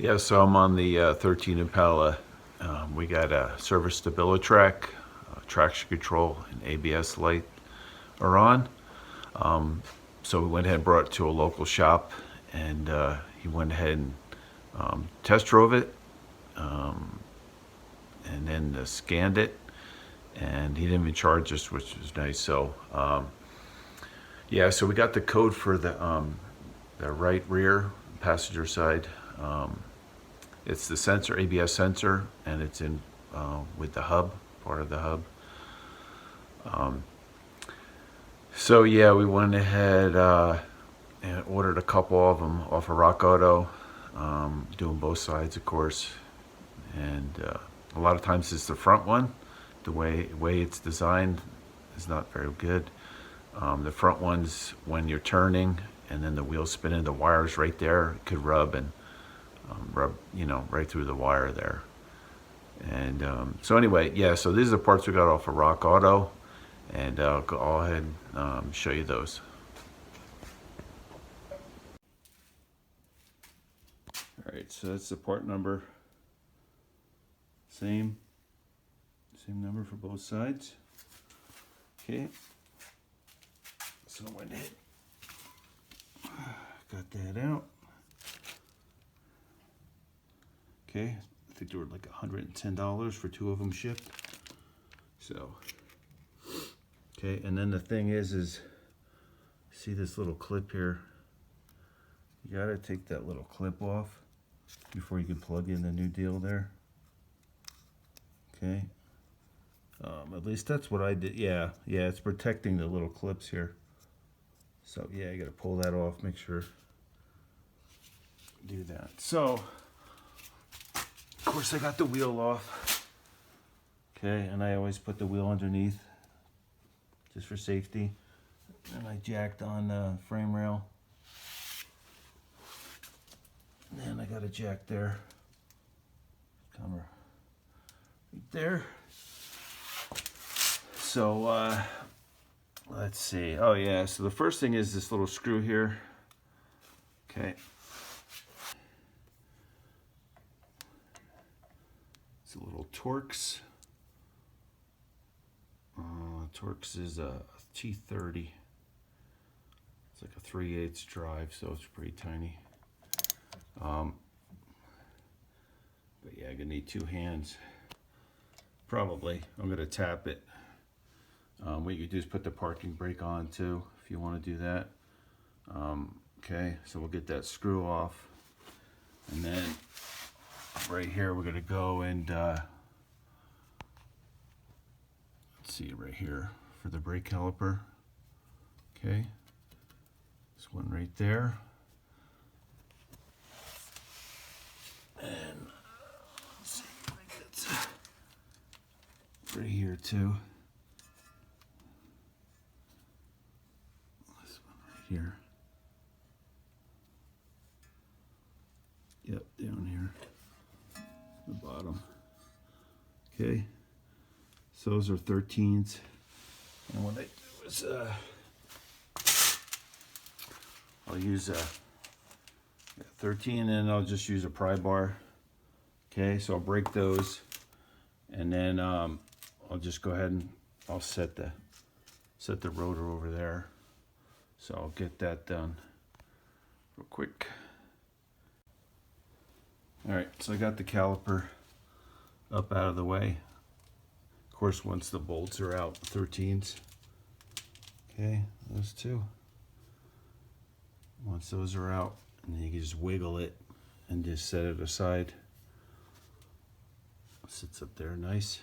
Yeah, so I'm on the 13 Impala. We got a service Stabilitrak, traction control, and ABS light are on. So we went ahead and brought it to a local shop, and he went ahead and test drove it, and then scanned it, and he didn't even charge us, which was nice. So yeah, so we got the code for the right rear passenger side. It's the sensor, ABS sensor, and it's in with the hub, part of the hub. So yeah, we went ahead and ordered a couple of them off of Rock Auto, doing both sides, of course. And a lot of times it's the front one. The way it's designed is not very good. The front ones, when you're turning and then the wheels spinning, the wires right there could rub and rub, right through the wire there. And so anyway, yeah, so these are the parts we got off of Rock Auto, and I'll go ahead and show you those. All right, so that's the part number. Same number for both sides. Okay, so I went ahead, got that out. Okay, I think they were like $110 for two of them shipped. So, okay, and then the thing is see this little clip here? You gotta take that little clip off before you can plug in the new deal there. Okay, at least that's what I did. Yeah, it's protecting the little clips here. So yeah, you gotta pull that off, make sure, do that. So, of course I got the wheel off. Okay, and I always put the wheel underneath, just for safety. And I jacked on the frame rail. And I got a jack there. Camera right there. So let's see. Oh yeah, so the first thing is this little screw here. Okay. It's a little Torx. Torx is a T30. It's like a 3/8 drive, so it's pretty tiny. But yeah, I'm gonna need two hands. Probably. I'm gonna tap it. What you do is put the parking brake on too, if you want to do that. Okay, so we'll get that screw off, and then right here we're gonna go and let's see, right here for the brake caliper. Okay, this one right there, and let's see, I think that's right here too. This one right here. Yep, down here, the bottom. Okay, so those are 13s, and what I do is I'll use a 13, and I'll just use a pry bar. Okay, so I'll break those, and then I'll just go ahead and I'll set the rotor over there. So I'll get that done real quick. All right, so I got the caliper up out of the way. Of course, once the bolts are out, 13s. Okay, those two. Once those are out, and then you can just wiggle it and just set it aside. It sits up there nice.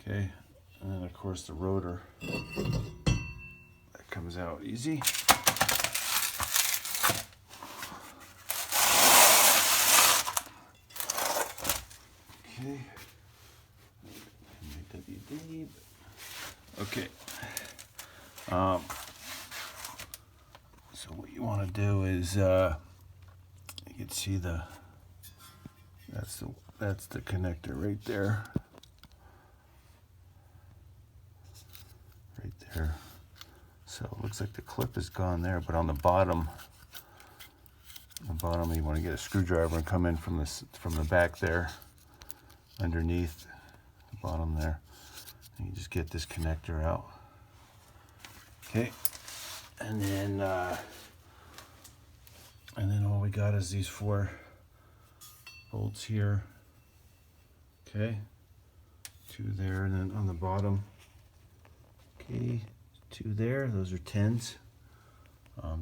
Okay, and then of course the rotor, that comes out easy. Okay. Okay. So what you want to do is you can see that's the connector right there. Right there. So it looks like the clip is gone there, but on the bottom bottom. You want to get a screwdriver and come in from the back there, underneath the bottom there. And you just get this connector out. Okay, and then all we got is these 4 bolts here. Okay, 2 there, and then on the bottom. Okay, 2 there. Those are 10s.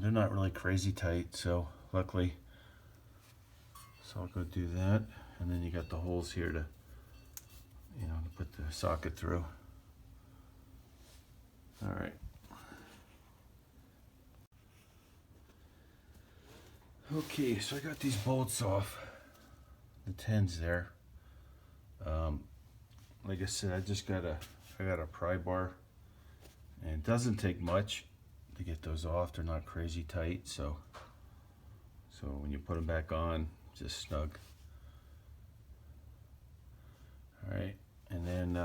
They're not really crazy tight, so luckily. So I'll go do that, and then you got the holes here to, to put the socket through. All right. Okay, so I got these bolts off, the 10s there. Like I said, I got a pry bar, and it doesn't take much to get those off. They're not crazy tight, so when you put them back on, just snug. All right, and then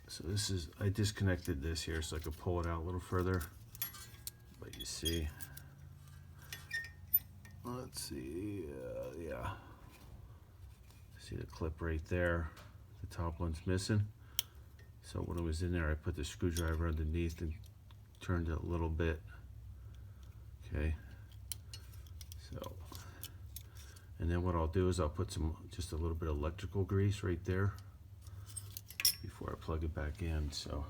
so I disconnected this here so I could pull it out a little further, but you see, let's see, yeah, see the clip right there, the top one's missing. So when it was in there, I put the screwdriver underneath and turned it a little bit. Okay, so, and then what I'll do is I'll put just a little bit of electrical grease right there before I plug it back in. So,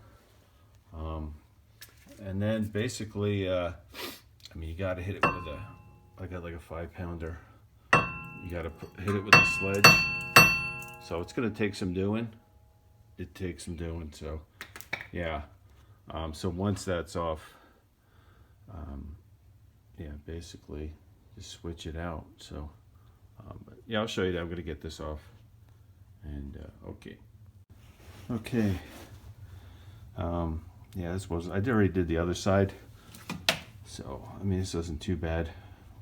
and then basically, I mean, you got to hit it with I got like a 5-pounder. You got to hit it with a sledge. So it's going to take some doing. It takes some doing. So, yeah. So once that's off, yeah, basically just switch it out. So, but yeah, I'll show you that. I'm going to get this off. And okay. Okay. Yeah, I already did the other side. So, I mean, this isn't too bad.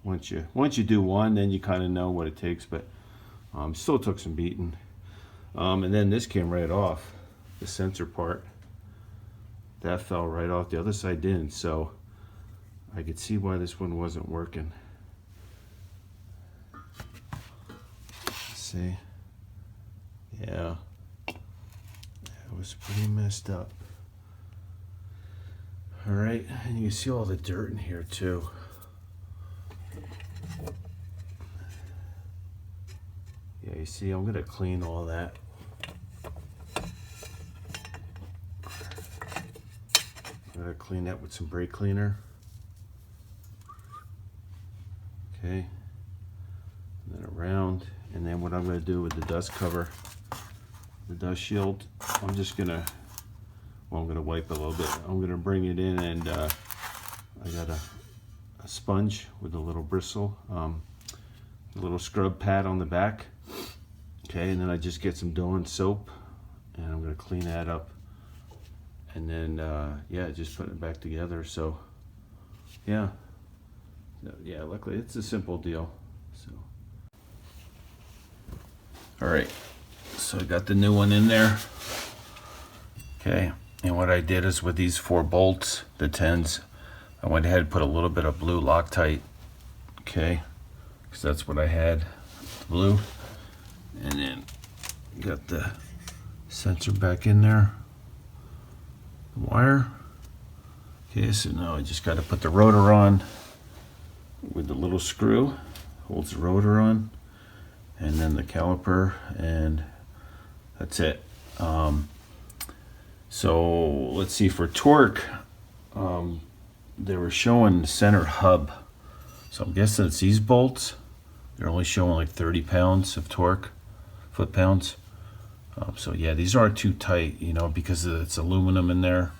Once you do one, then you kind of know what it takes, but still took some beating. And then this came right off, the sensor part. That fell right off. The other side didn't, so I could see why this one wasn't working. Let's see. Yeah. It was pretty messed up. All right, and you can see all the dirt in here too. Yeah, you see, I'm gonna clean all that. I'm gonna clean that with some brake cleaner. Okay, and then around, and then what I'm gonna do with the dust cover, the dust shield, I'm just gonna, well, I'm gonna wipe a little bit. I'm gonna bring it in, and I got a sponge with a little bristle, a little scrub pad on the back. Okay, and then I just get some Dawn soap, and I'm gonna clean that up, and then yeah, just put it back together. So yeah, luckily it's a simple deal. So all right, so I got the new one in there. Okay, and what I did is with these 4 bolts, the 10s, I went ahead and put a little bit of blue Loctite. Okay, because that's what I had, blue. And then got the sensor back in there, the wire. Okay, so now I just got to put the rotor on with the little screw, holds the rotor on, and then the caliper, and that's it. So let's see, for torque, they were showing the center hub. So I'm guessing it's these bolts. They're only showing like 30 pounds of torque, foot-pounds. So yeah, these aren't too tight, because it's aluminum in there,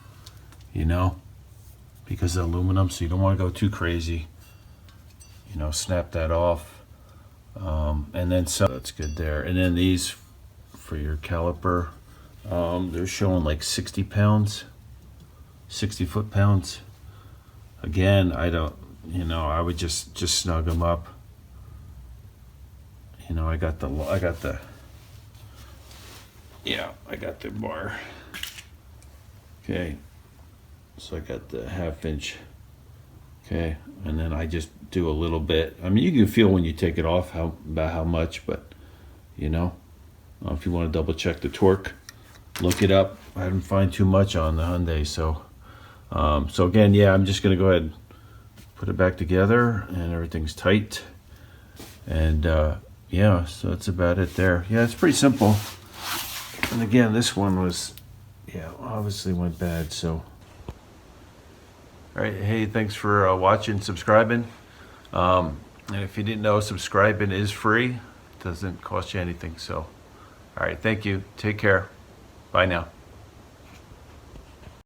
because of aluminum, so you don't want to go too crazy. Snap that off. And then so that's good there. And then these for your caliper, they're showing like 60 pounds, 60 foot-pounds. Again, I don't, I would just snug them up. I got the bar. Okay, so I got the 1/2 inch Okay, and then I just do a little bit. I mean, you can feel when you take it off about how much, but you know, if you want to double check the torque, look it up. I didn't find too much on the Hyundai, so so again, yeah, I'm just gonna go ahead and put it back together, and everything's tight. And yeah, so that's about it there. Yeah, it's pretty simple. And again, this one was, yeah, obviously went bad. So, all right, hey, thanks for watching, subscribing. And if you didn't know, subscribing is free. It doesn't cost you anything. So, all right, thank you. Take care. Bye now.